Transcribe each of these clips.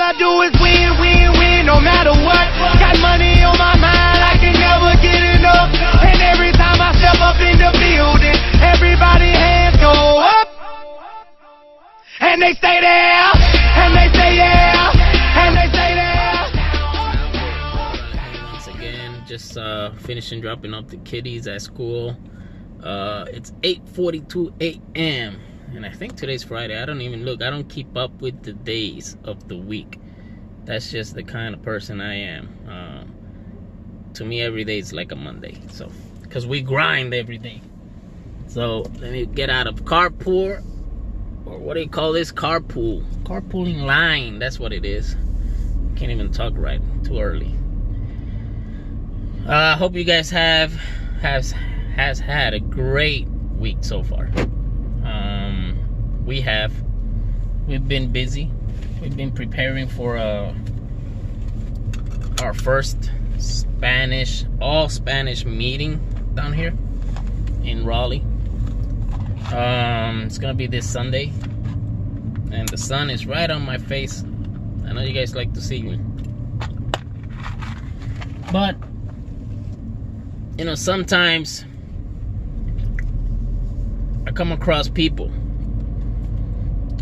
I do is win, win, win, no matter what. Got money on my mind, I can never get enough. And every time I step up in the building, everybody hands go up. And they stay there, and they stay there, and they stay there. Once again, just finishing dropping off the kiddies at school. It's 8:42 a.m. and I think today's Friday. I don't even look. I don't keep up with the days of the week. That's just the kind of person I am. To me, every day is like a Monday. So, because we grind every day. So let me get out of carpool, or what do you call this? Carpooling line. That's what it is. Can't even talk right. Too early. Hope you guys has had a great week so far. We've been busy. We've been preparing for our first all Spanish meeting down here in Raleigh. It's gonna be this Sunday, and the sun is right on my face. I know you guys like to see me, but you know, sometimes I come across people,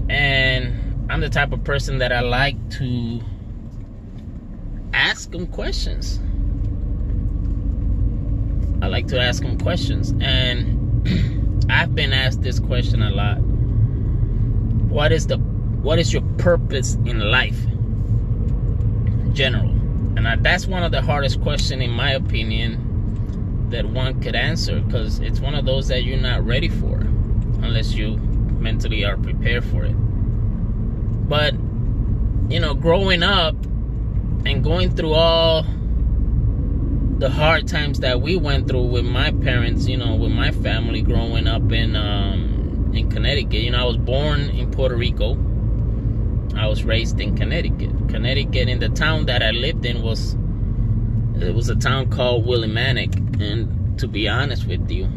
and I'm the type of person that I like to ask them questions. I like to ask them questions, and I've been asked this question a lot. What is your purpose in life in general? And that's one of the hardest questions, in my opinion, that one could answer, because it's one of those that you're not ready for unless you mentally are prepared for it. But you know, growing up and going through all the hard times that we went through with my parents, you know, with my family, growing up in Connecticut. You know, I was born in Puerto Rico. I was raised in Connecticut. Connecticut, in the town that I lived in, was a town called ORALEHOMESNC. And to be honest with you,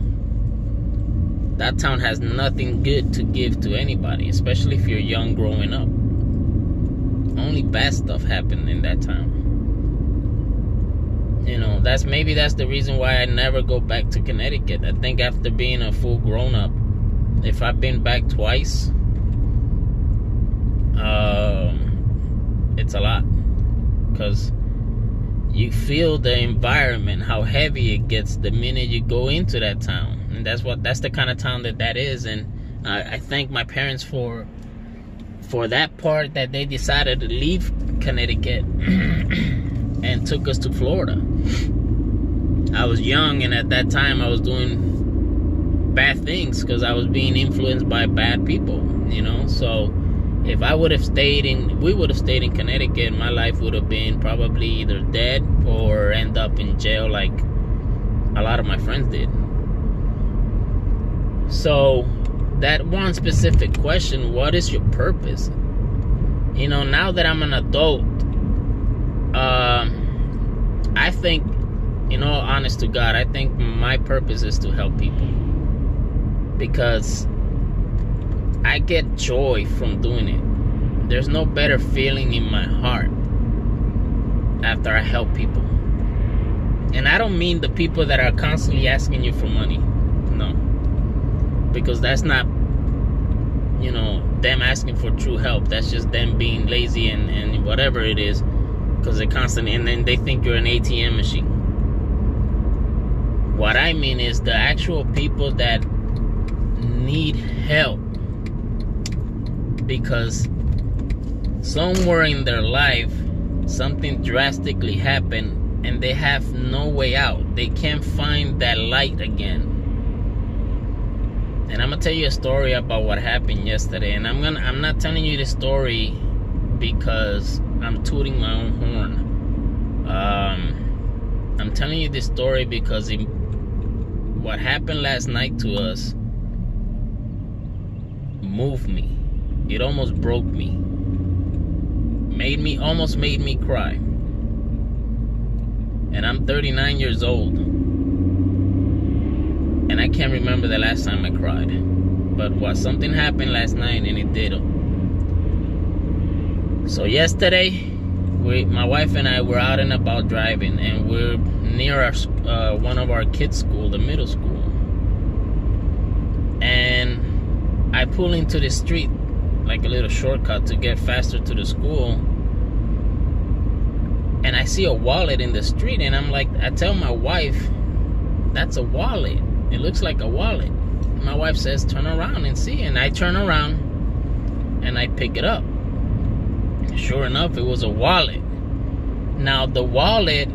that town has nothing good to give to anybody, especially if you're young growing up. Only bad stuff happened in that town. You know, maybe that's the reason why I never go back to Connecticut. I think after being a full grown up, if I've been back twice, it's a lot, because you feel the environment, how heavy it gets the minute you go into that town. And that's the kind of town that is. And I thank my parents for that part, that they decided to leave Connecticut and took us to Florida. I was young, and at that time I was doing bad things because I was being influenced by bad people, you know. So if we would have stayed in Connecticut, my life would have been probably either dead or end up in jail like a lot of my friends did. So that one specific question, what is your purpose? You know, now that I'm an adult, I think, you know, honest to God, I think my purpose is to help people, because I get joy from doing it. There's no better feeling in my heart after I help people. And I don't mean the people that are constantly asking you for money. No. Because that's not, you know, them asking for true help. That's just them being lazy and whatever it is. Because they're constantly, and then they think you're an ATM machine. What I mean is the actual people that need help because somewhere in their life something drastically happened and they have no way out. They can't find that light again. And I'm gonna tell you a story about what happened yesterday. And I'm not telling you the story because I'm tooting my own horn. I'm telling you this story because what happened last night to us moved me. It almost broke me. Almost made me cry. And I'm 39 years old. And I can't remember the last time I cried. But something happened last night and it did. So yesterday, my wife and I were out and about driving, and we're near our, one of our kids' school, the middle school. And I pull into the street, like a little shortcut to get faster to the school. And I see a wallet in the street, and I'm like, I tell my wife, that's a wallet. It looks like a wallet. My wife says, turn around and see. And I turn around and I pick it up. Sure enough, it was a wallet. Now the wallet,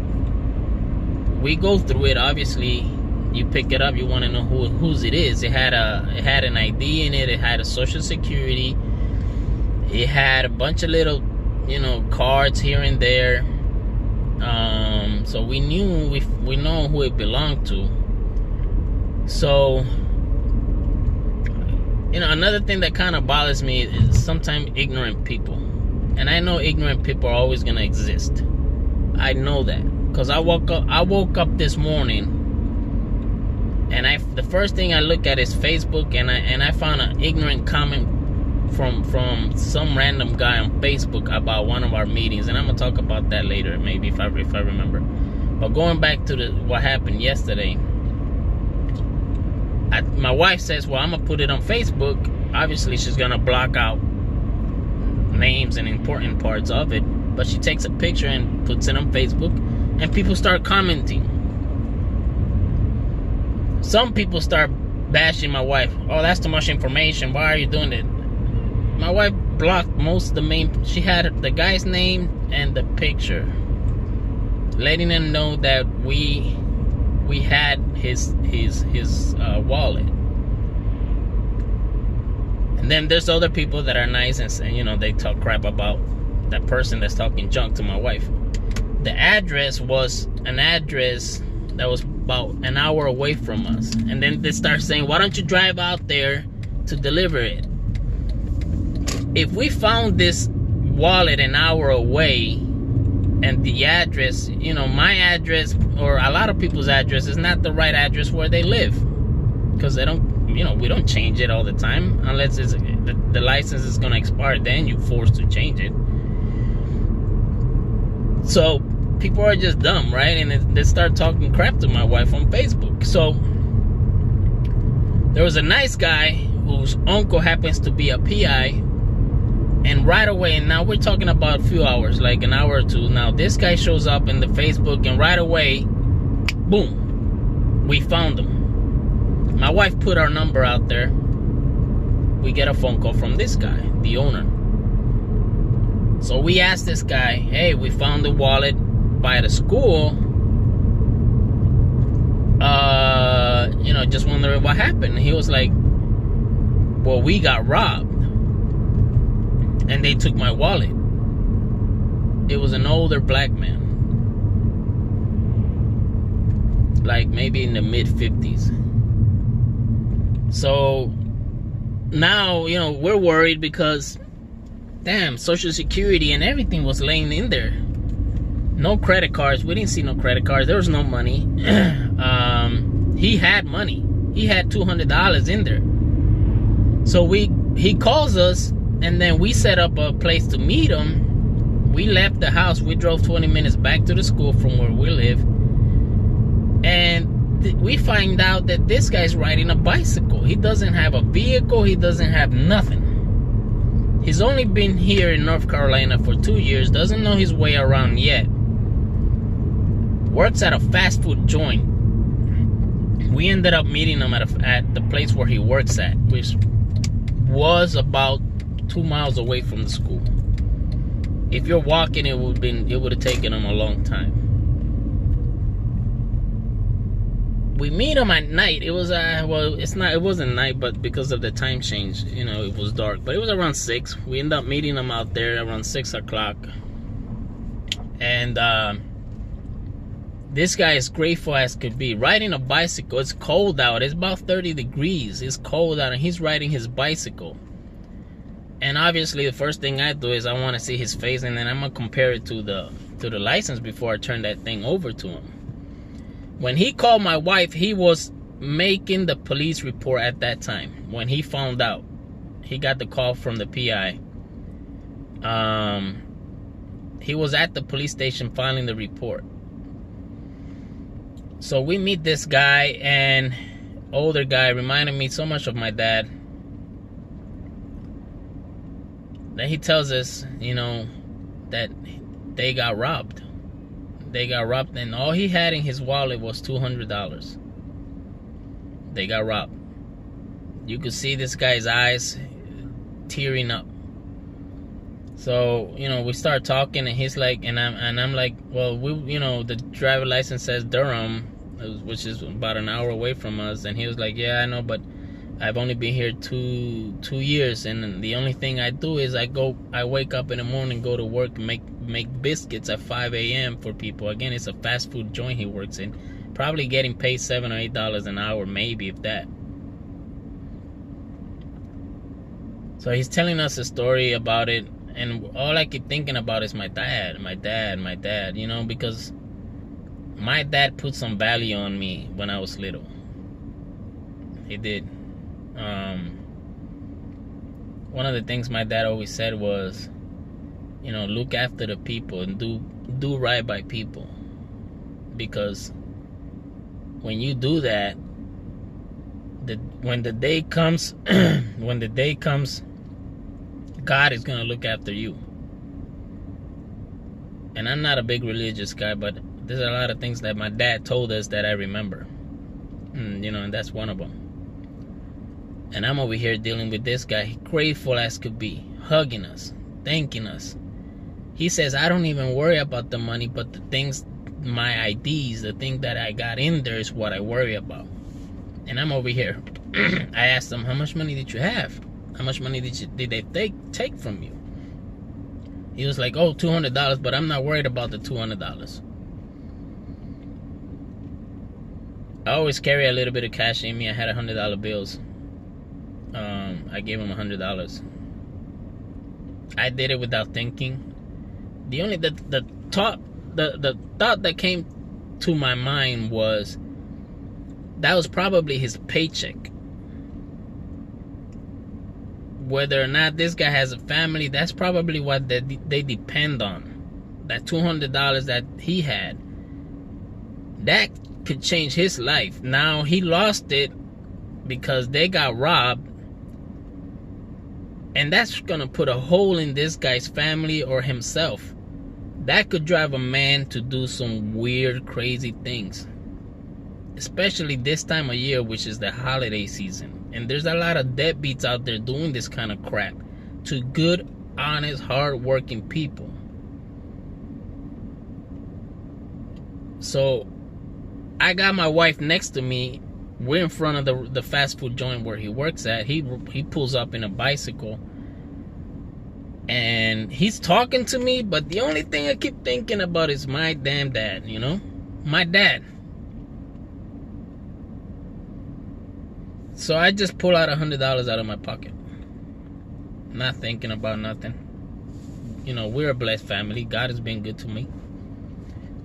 we go through it. Obviously, you pick it up, you want to know whose it is. It had an ID in it. It had a social security. It had a bunch of little, cards here and there. So we knew we know who it belonged to. So, another thing that kind of bothers me is sometimes ignorant people. And I know ignorant people are always going to exist. I know that. Because I woke up this morning, and the first thing I look at is Facebook, and I found an ignorant comment from some random guy on Facebook about one of our meetings. And I'm going to talk about that later, maybe, if I remember. But going back to what happened yesterday, my wife says, well, I'm going to put it on Facebook. Obviously, she's going to block out names and important parts of it. But she takes a picture and puts it on Facebook. And people start commenting. Some people start bashing my wife. Oh, that's too much information. Why are you doing it? My wife blocked most of the main. She had the guy's name and the picture, letting them know that we had his wallet. And then there's other people that are nice and say, they talk crap about that person that's talking junk to my wife. The address was an address that was about an hour away from us. And then they start saying, why don't you drive out there to deliver it? If we found this wallet an hour away, and the address, my address or a lot of people's address is not the right address where they live, because they don't, we don't change it all the time unless the license is going to expire. Then you're forced to change it. So people are just dumb, right? And they start talking crap to my wife on Facebook. So there was a nice guy whose uncle happens to be a PI. And right away, and now we're talking about a few hours, like an hour or two. Now this guy shows up in the Facebook, and right away, boom, we found him. My wife put our number out there. We get a phone call from this guy, the owner. So we asked this guy, hey, we found the wallet by the school. Just wondering what happened. He was like, well, we got robbed. And they took my wallet. It was an older black man. Like maybe in the mid-50s. So now, we're worried because, damn, Social Security and everything was laying in there. No credit cards. We didn't see no credit cards. There was no money. He had money. He had $200 in there. So he calls us, and then we set up a place to meet him. We left the house. We drove 20 minutes back to the school from where we live. And we find out that this guy's riding a bicycle. He doesn't have a vehicle. He doesn't have nothing. He's only been here in North Carolina for 2 years. Doesn't know his way around yet. Works at a fast food joint. We ended up meeting him at the place where he works at, which was about 2 miles away from the school. If you're walking, it would have taken him a long time. We meet him at night. It was it wasn't night, but because of the time change, it was dark. But it was around 6. We ended up meeting him out there around 6 o'clock. And this guy is grateful as could be. Riding a bicycle. It's cold out. It's about 30 degrees. It's cold out, and he's riding his bicycle. And obviously, the first thing I do is I want to see his face, and then I'm gonna compare it to the license before I turn that thing over to him. When he called my wife, he was making the police report at that time. When he found out, he got the call from the PI. he was at the police station filing the report. So we meet this guy, and older guy, reminded me so much of my dad. Then he tells us, you know, that they got robbed. They got robbed, and all he had in his wallet was $200. They got robbed. You could see this guy's eyes tearing up. So, you know, we start talking, and he's like, and I'm like, well, you know, the driver license says Durham, which is about an hour away from us. And he was like, yeah, I know, but I've only been here two years, and the only thing I do is I wake up in the morning, go to work, make biscuits at 5 a.m. for people. Again, it's a fast food joint he works in, probably getting paid $7 or $8 an hour, maybe, if that. So he's telling us a story about it, and all I keep thinking about is my dad, you know, because my dad put some value on me when I was little. He did. One of the things my dad always said was, you know, look after the people and do right by people, because when you do that, when the day comes, God is gonna look after you. And I'm not a big religious guy, but there's a lot of things that my dad told us that I remember, you know, and that's one of them. And I'm over here dealing with this guy, grateful as could be, hugging us, thanking us. He says, I don't even worry about the money, but the things, my IDs, the thing that I got in there is what I worry about. And I'm over here. I asked him, how much money did you have? How much money did they take from you? He was like, oh, $200, but I'm not worried about the $200. I always carry a little bit of cash in me. I had $100 bills. I gave him $100. I did it without thinking. The thought that came to my mind was that was probably his paycheck. Whether or not this guy has a family, that's probably what they depend on. That $200 that he had, that could change his life. Now he lost it because they got robbed, and that's gonna put a hole in this guy's family or himself. That could drive a man to do some weird, crazy things, especially this time of year, which is the holiday season. And there's a lot of deadbeats out there doing this kind of crap to good, honest, hard-working people. So I got my wife next to me. We're in front of the fast food joint where he works at. He pulls up in a bicycle, and he's talking to me, but the only thing I keep thinking about is my damn dad, you know? My dad. So I just pull out $100 out of my pocket, not thinking about nothing. You know, we're a blessed family. God has been good to me.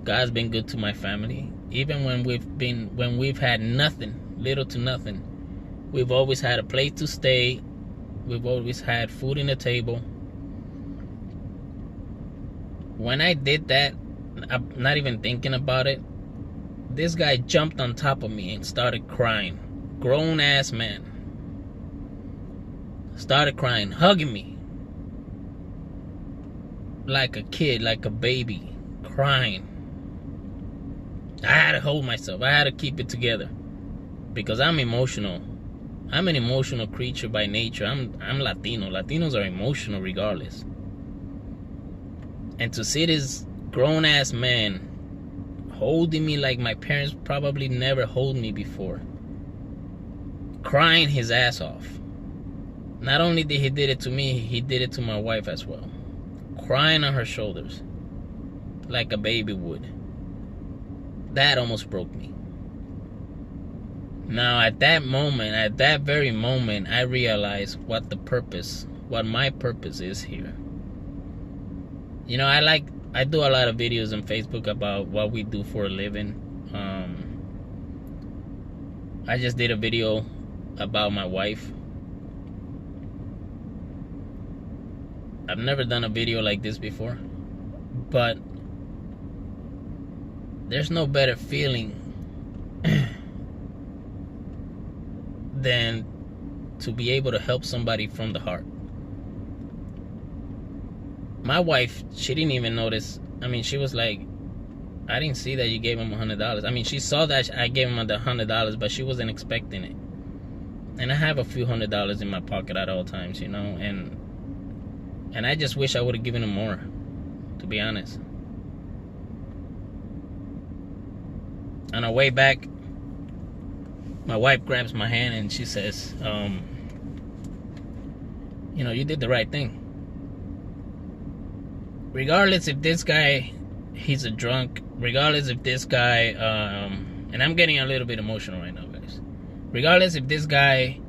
God's been good to my family. Even when we've had nothing, little to nothing, we've always had a place to stay. We've always had food on the table. When I did that, I'm not even thinking about it, this guy jumped on top of me and started crying. Grown ass man. Started crying, hugging me. Like a kid, like a baby. Crying. I had to hold myself. I had to keep it together. Because I'm emotional. I'm an emotional creature by nature. I'm Latino. Latinos are emotional regardless. And to see this grown ass man holding me like my parents probably never held me before, crying his ass off. Not only did he did it to me, he did it to my wife as well. Crying on her shoulders like a baby would. That almost broke me. Now at that moment, at that very moment, I realized what my purpose is here. You know, I do a lot of videos on Facebook about what we do for a living. I just did a video about my wife. I've never done a video like this before, But there's no better feeling than to be able to help somebody from the heart. My wife, she didn't even notice. I mean, she was like, I didn't see that you gave him $100. I mean, she saw that I gave him the $100, but she wasn't expecting it. And I have a few $100s in my pocket at all times, you know, and I just wish I would have given him more, to be honest. On our way back, my wife grabs my hand and she says, you know, you did the right thing. Regardless if this guy, he's a drunk, regardless if this guy, and I'm getting a little bit emotional right now, guys. Regardless if this guy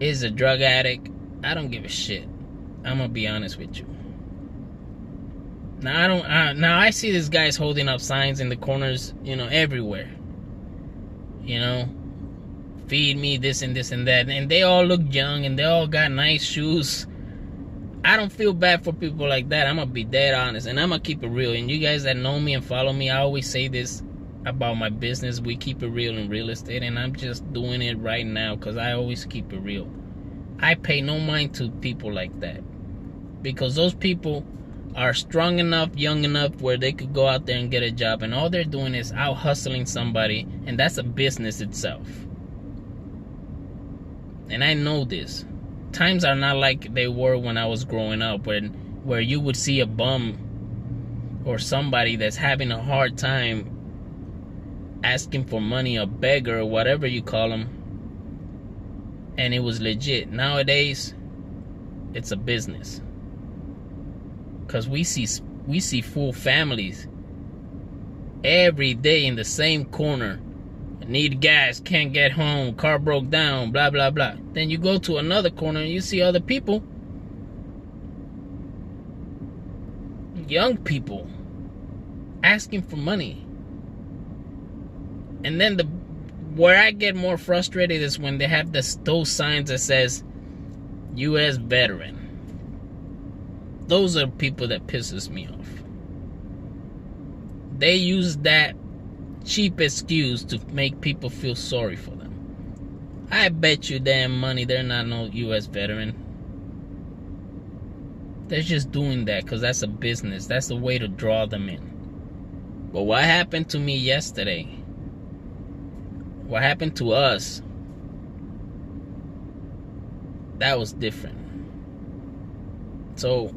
is a drug addict, I don't give a shit. I'm gonna be honest with you. Now I see these guys holding up signs in the corners, you know, everywhere. You know, feed me this and this and that, and they all look young and they all got nice shoes. I don't feel bad for people like that. I'm gonna be dead honest, and I'm gonna keep it real. And you guys that know me and follow me, I always say this about my business. We keep it real in real estate, and I'm just doing it right now because I always keep it real. I pay no mind to people like that, because those people are strong enough, young enough where they could go out there and get a job, and all they're doing is out hustling somebody, and that's a business itself. And I know this. Times are not like they were when I was growing up, where you would see a bum or somebody that's having a hard time asking for money, a beggar or whatever you call them, and it was legit. Nowadays, it's a business. Because we see full families every day in the same corner. Need gas, can't get home, car broke down, blah, blah, blah. Then you go to another corner and you see other people, young people, asking for money. And then where I get more frustrated is when they have those signs that says U.S. veteran. Those are people that pisses me off. They use that cheap excuse to make people feel sorry for them. I bet you damn money they're not no U.S. veteran. They're just doing that because that's a business. That's the way to draw them in. But what happened to me yesterday, what happened to us, that was different. So,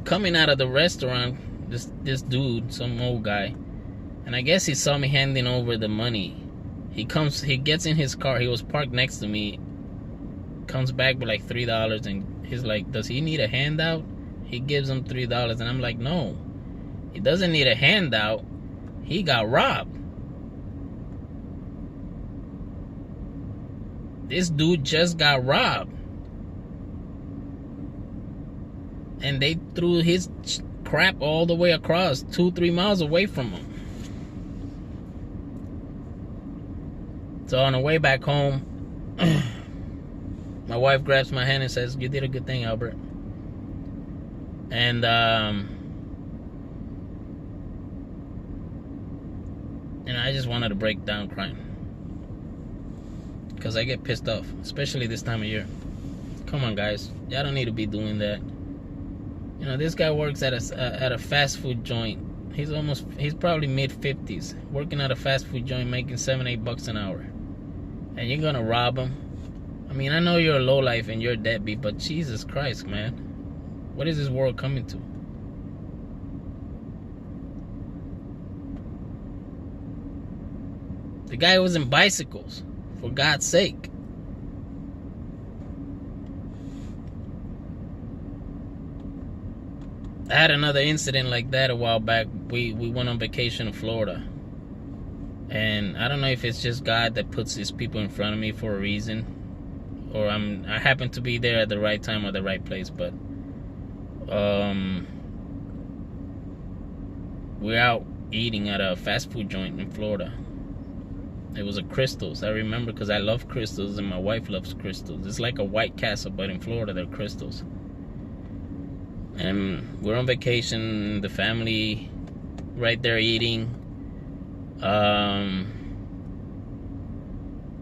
coming out of the restaurant, this dude, some old guy, and I guess he saw me handing over the money. He gets in his car. He was parked next to me. Comes back with like $3, and he's like, does he need a handout? He gives him $3, and I'm like, no. He doesn't need a handout. He got robbed. This dude just got robbed. And they threw his crap all the way across, 2-3 miles away from him. So on the way back home, my wife grabs my hand and says, you did a good thing, Albert. And I just wanted to break down crying. Because I get pissed off, especially this time of year. Come on, guys. Y'all don't need to be doing that. You know, this guy works at a fast food joint. He's probably mid-50s, working at a fast food joint, making $7-8 an hour. And you're gonna rob him? I mean, I know you're a lowlife and you're a deadbeat, but Jesus Christ, man. What is this world coming to? The guy was in bicycles, for God's sake. I had another incident like that a while back. We went on vacation in Florida. And I don't know if it's just God that puts these people in front of me for a reason, or I happen to be there at the right time or the right place, but we're out eating at a fast food joint in Florida. It was a Crystals. I remember because I love Crystals and my wife loves Crystals. It's like a White Castle, but in Florida they're Crystals. And we're on vacation, the family right there eating.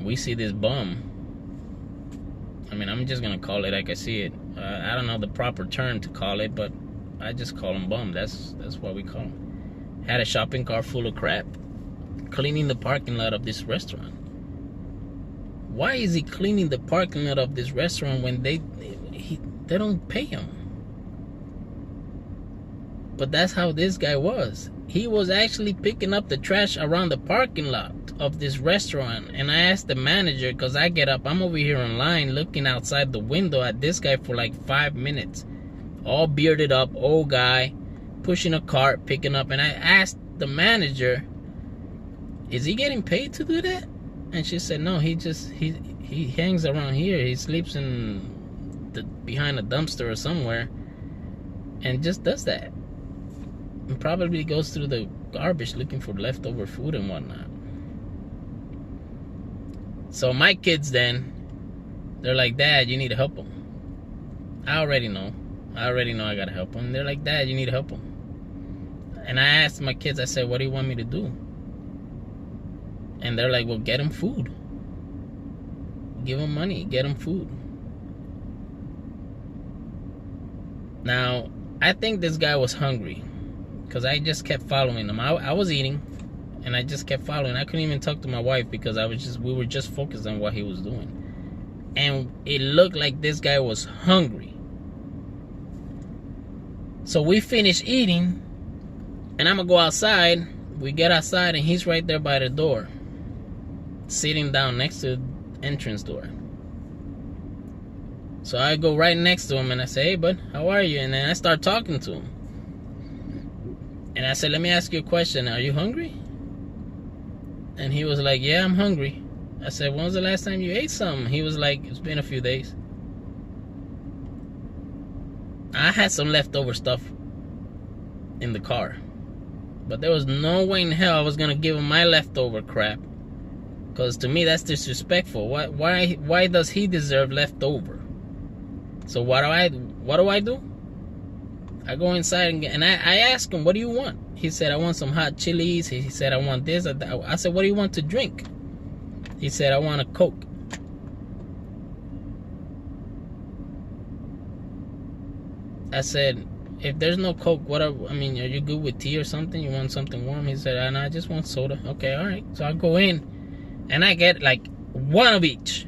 We see this bum. I mean, I'm just gonna call it like I see it. I don't know the proper term to call it, but I just call him bum. That's what we call him. Had a shopping cart full of crap, cleaning the parking lot of this restaurant. Why is he cleaning the parking lot of this restaurant when they don't pay him? But that's how this guy was. He was actually picking up the trash around the parking lot of this restaurant. And I asked the manager, because I get up, I'm over here online looking outside the window at this guy for like 5 minutes. All bearded up, old guy, pushing a cart, picking up. And I asked the manager, is he getting paid to do that? And she said, no, he hangs around here. He sleeps behind a dumpster or somewhere and just does that. And probably goes through the garbage looking for leftover food and whatnot. So my kids then, they're like, Dad, you need to help him. I already know I gotta help him. They're like, Dad, you need to help him. And I asked my kids, I said, what do you want me to do? And they're like, well, get him food. Give him money, get him food. Now, I think this guy was hungry, because I just kept following him. I was eating, and I just kept following. I couldn't even talk to my wife because we were just focused on what he was doing. And it looked like this guy was hungry. So we finished eating, and I'm gonna go outside. We get outside, and he's right there by the door, sitting down next to the entrance door. So I go right next to him and I say, hey bud, how are you? And then I start talking to him. And I said, let me ask you a question. Are you hungry? And he was like, yeah, I'm hungry. I said, when was the last time you ate something? He was like, it's been a few days. I had some leftover stuff in the car, but there was no way in hell I was gonna give him my leftover crap, because to me that's disrespectful. Why does he deserve leftover? So what do I do? I go inside and I ask him, what do you want? He said, I want some hot chilies. He said, I want this. I said, what do you want to drink? He said, I want a Coke. I said, if there's no Coke, are you good with tea or something? You want something warm? He said, no, I just want soda. Okay, all right. So I go in and I get like one of each.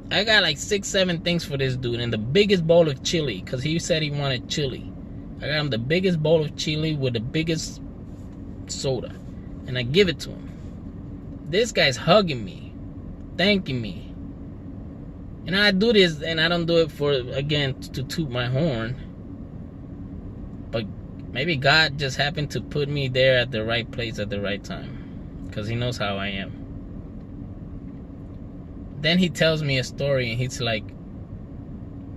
I got like 6-7 things for this dude, and the biggest bowl of chili, because he said he wanted chili. I got him the biggest bowl of chili with the biggest soda, and I give it to him. This guy's hugging me, thanking me. And I do this, and I don't do it to toot my horn, but maybe God just happened to put me there at the right place at the right time, because he knows how I am. Then he tells me a story, and he's like,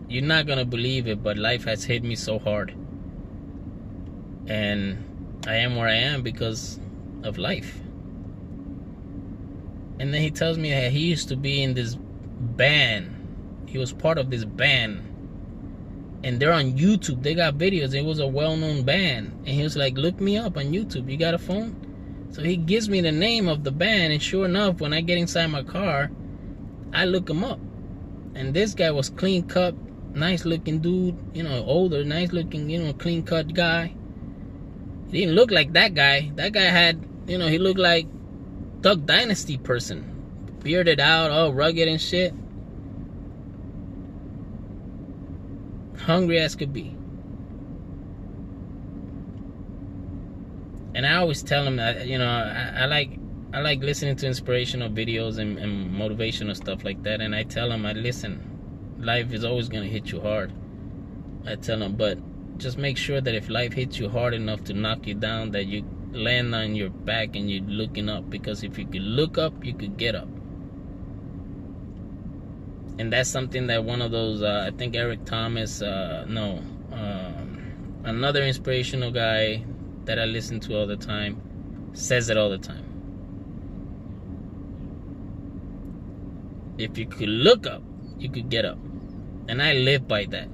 you're not gonna believe it, but life has hit me so hard, and I am where I am because of life. And then he tells me that he used to be in this band. He was part of this band, and they're on YouTube. They got videos. It was a well-known band, and he was like, look me up on YouTube. You got a phone? So he gives me the name of the band, and sure enough, when I get inside my car, I look him up, and this guy was clean cut, nice looking dude, older, nice looking, clean cut guy. He didn't look like that guy. That guy had, he looked like Duck Dynasty person, bearded out, all rugged and shit, hungry as could be. And I always tell him that, I like listening to inspirational videos and motivational stuff like that. And I tell him, listen, life is always going to hit you hard. I tell him, but just make sure that if life hits you hard enough to knock you down, that you land on your back and you're looking up. Because if you could look up, you could get up. And that's something that one of those, I think Eric Thomas, another inspirational guy that I listen to all the time, says it all the time. If you could look up, you could get up. And I live by that.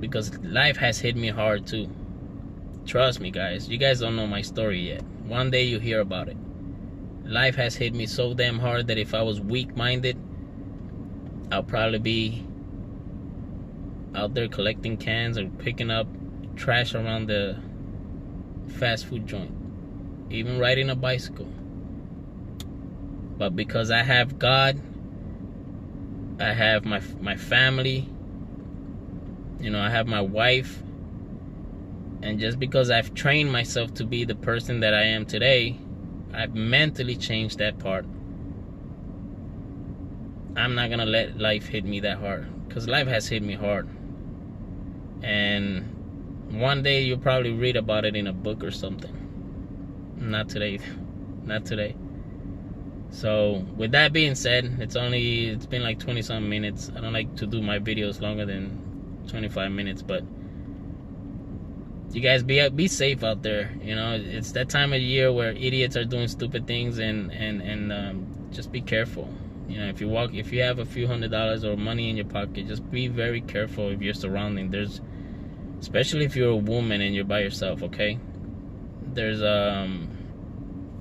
because life has hit me hard too. Trust me, guys. You guys don't know my story yet. One day you'll hear about it. Life has hit me so damn hard that if I was weak-minded, I'll probably be out there collecting cans or picking up trash around the fast food joint, even riding a bicycle. But because I have God, I have my family, you know, I have my wife, and just because I've trained myself to be the person that I am today, I've mentally changed that part. I'm not gonna let life hit me that hard, because life has hit me hard. And one day you'll probably read about it in a book or something. Not today. Not today. So with that being said, it's been like 20-some minutes. I don't like to do my videos longer than 25 minutes, but you guys be safe out there. You know, it's that time of year where idiots are doing stupid things, and just be careful. You know, if you have a few $100s or money in your pocket, just be very careful of your surrounding. Especially if you're a woman and you're by yourself, okay? There's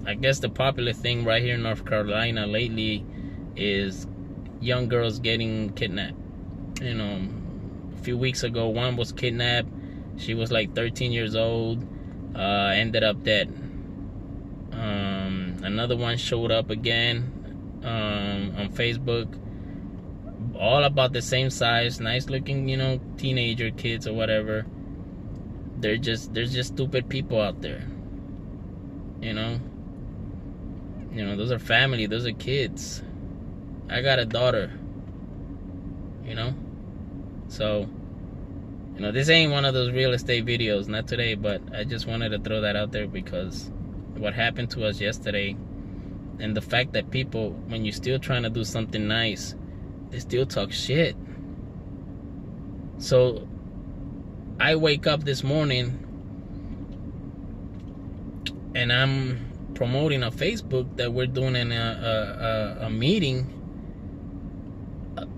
I guess the popular thing right here in North Carolina lately is young girls getting kidnapped. You know, a few weeks ago, one was kidnapped. She was like 13 years old, ended up dead. Another one showed up again on Facebook, all about the same size, nice looking, you know, teenager kids or whatever. There's just stupid people out there, you know. Those are family, those are kids. I got a daughter, you know. So, you know, this ain't one of those real estate videos, not today, but I just wanted to throw that out there because what happened to us yesterday, and the fact that people, when you're still trying to do something nice, they still talk shit. So I wake up this morning and I'm promoting on Facebook that we're doing a meeting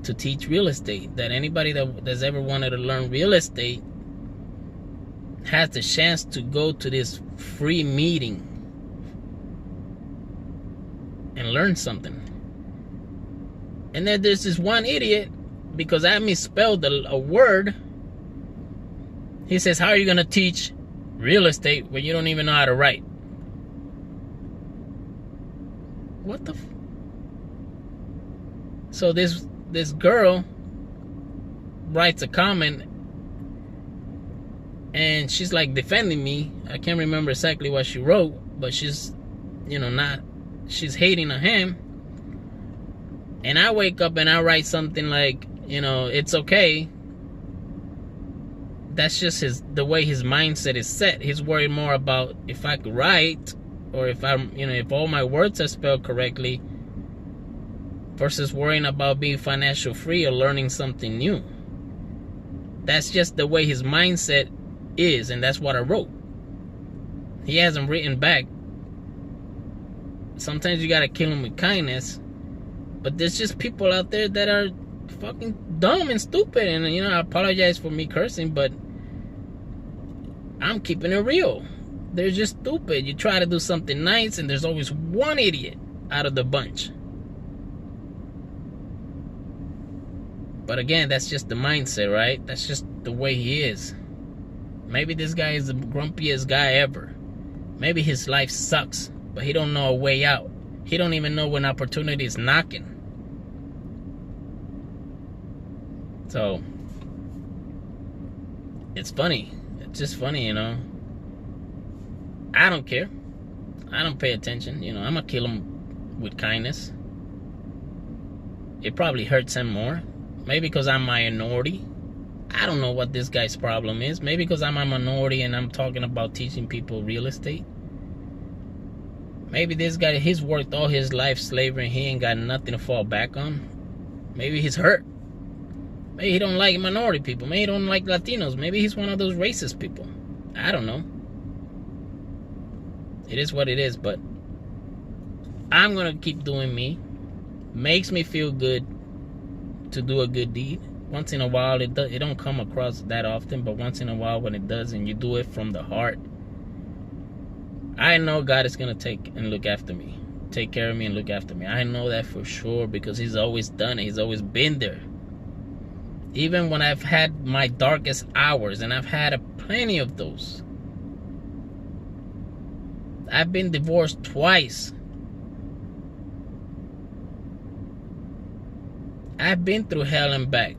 to teach real estate, that anybody that's ever wanted to learn real estate has the chance to go to this free meeting and learn something. And then there's this one idiot, because I misspelled a word. He says, how are you gonna teach real estate when you don't even know how to write? What the So this girl writes a comment, and she's like defending me. I can't remember exactly what she wrote, but she's, you know, she's hating on him. And I wake up and I write something like, you know, it's okay. That's just the way his mindset is set. He's worried more about if I could write, or if if all my words are spelled correctly, versus worrying about being financial free or learning something new. That's just the way his mindset is, and that's what I wrote. He hasn't written back. Sometimes you gotta kill him with kindness, but there's just people out there that are fucking dumb and stupid, and you know, I apologize for me cursing, but I'm keeping it real. They're just stupid. You try to do something nice, and there's always one idiot out of the bunch. But again, that's just the mindset, right? That's just the way he is. Maybe this guy is the grumpiest guy ever. Maybe his life sucks, but he don't know a way out. He don't even know when opportunity is knocking. So, it's funny. It's just funny, you know. I don't care. I don't pay attention. You know, I'm gonna kill him with kindness. It probably hurts him more. Maybe because I'm a minority. I don't know what this guy's problem is. Maybe because I'm a minority and I'm talking about teaching people real estate. Maybe this guy, he's worked all his life slavery and he ain't got nothing to fall back on. Maybe he's hurt. Maybe he don't like minority people. Maybe he don't like Latinos. Maybe he's one of those racist people. I don't know. It is what it is, but I'm going to keep doing me. Makes me feel good to do a good deed. Once in a while, it don't come across that often, but once in a while when it does, and you do it from the heart, I know God is gonna take and look after me, take care of me and look after me. I know that for sure, because He's always done it. He's always been there. Even when I've had my darkest hours, and I've had plenty of those. I've been divorced twice. I've been through hell and back.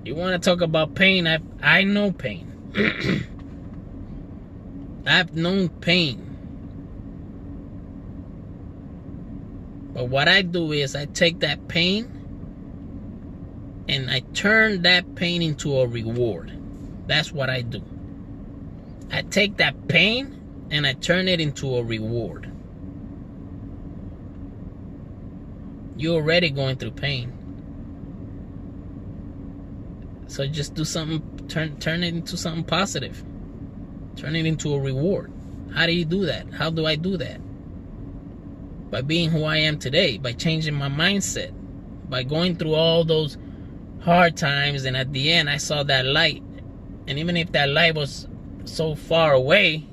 You want to talk about pain? I know pain. I've known pain. But what I do is I take that pain and I turn that pain into a reward. That's what I do. I take that pain and I turn it into a reward. You're already going through pain. So just do something, turn it into something positive. Turn it into a reward. How do you do that? How do I do that? By being who I am today, by changing my mindset, by going through all those hard times, and at the end I saw that light. And even if that light was so far away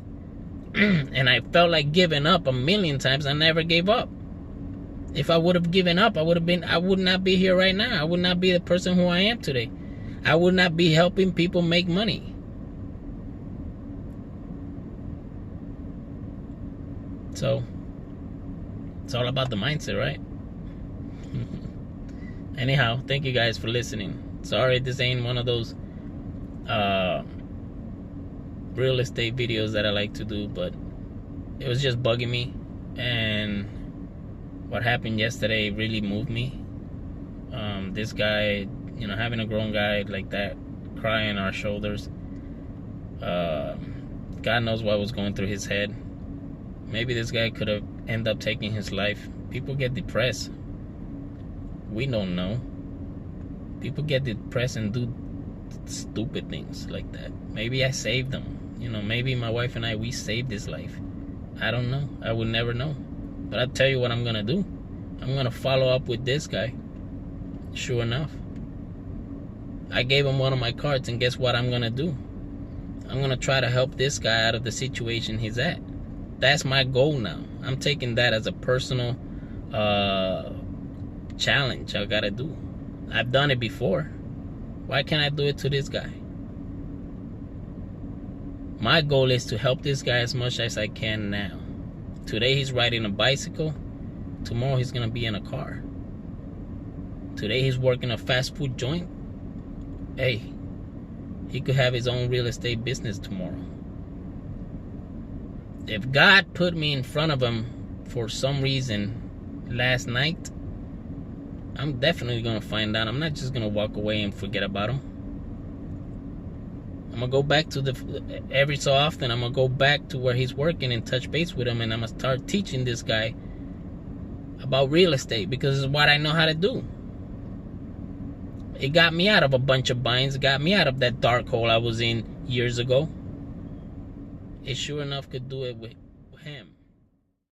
and I felt like giving up a million times, I never gave up. If I would have given up, I would not be here right now. I would not be the person who I am today. I would not be helping people make money. So it's all about the mindset, right? Anyhow, thank you guys for listening. Sorry this ain't one of those real estate videos that I like to do, but it was just bugging me, and what happened yesterday really moved me. This guy, having a grown guy like that cry on our shoulders, God knows what was going through his head. Maybe this guy could have ended up taking his life. People get depressed. We don't know. People get depressed and do stupid things like that. Maybe I saved them. Maybe my wife and I, we saved his life. I don't know. I would never know. But I'll tell you what I'm going to do. I'm going to follow up with this guy. Sure enough, I gave him one of my cards, and guess what I'm going to do? I'm going to try to help this guy out of the situation he's at. That's my goal now. I'm taking that as a personal challenge I got to do. I've done it before. Why can't I do it to this guy? My goal is to help this guy as much as I can now. Today he's riding a bicycle. Tomorrow he's going to be in a car. Today he's working a fast food joint. Hey, he could have his own real estate business tomorrow. If God put me in front of him for some reason last night, I'm definitely going to find out. I'm not just going to walk away and forget about him. I'm going to go back to every so often, I'm going to go back to where he's working and touch base with him, and I'm going to start teaching this guy about real estate, because it's what I know how to do. It got me out of a bunch of binds. It got me out of that dark hole I was in years ago. It sure enough could do it with him.